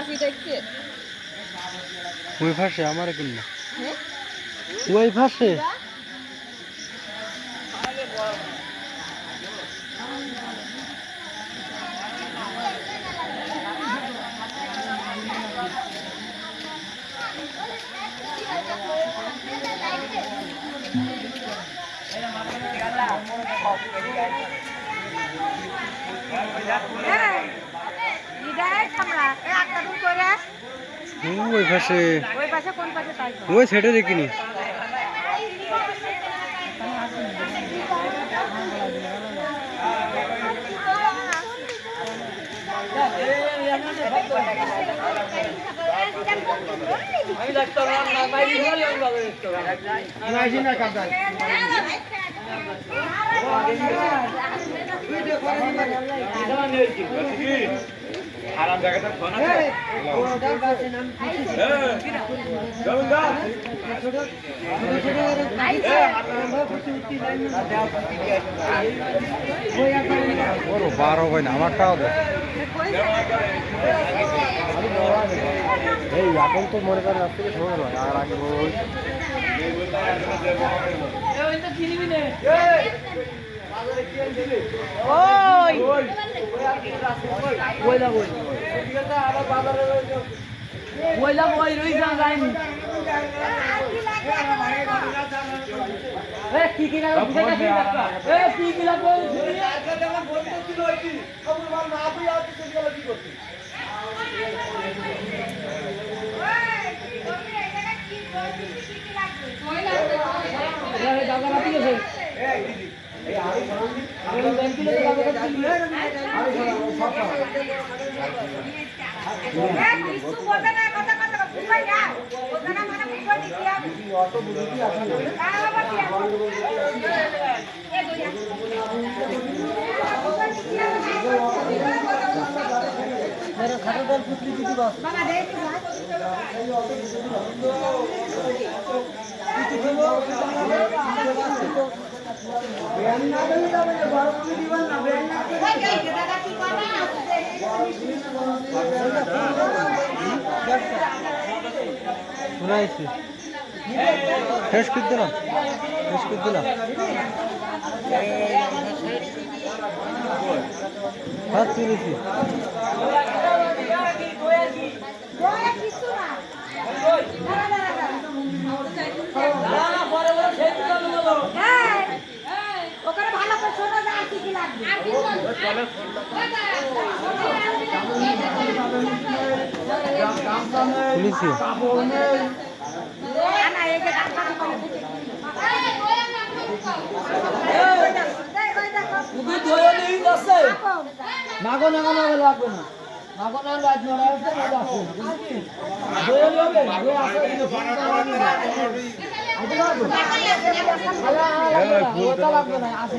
পাখি দেখতে ওই ভাষে আমার কিনা ওই ভাষে ওই পাশে ওই সাইডে দেখিনি আরাম জায়গাটা ফোন আছে ওর 12 হয় না আমারটাও দে এই এখন তো মনে করেন আজকে সময় নয় আর আগে শুনাইছি শেষ করতে না হাত তুলেছি তুলেছি নাগো লাগবে না নাগো না লাজ নড়া আছে না বুঝলি দোয়া লবে দোয়া আছে লাগবে না আছে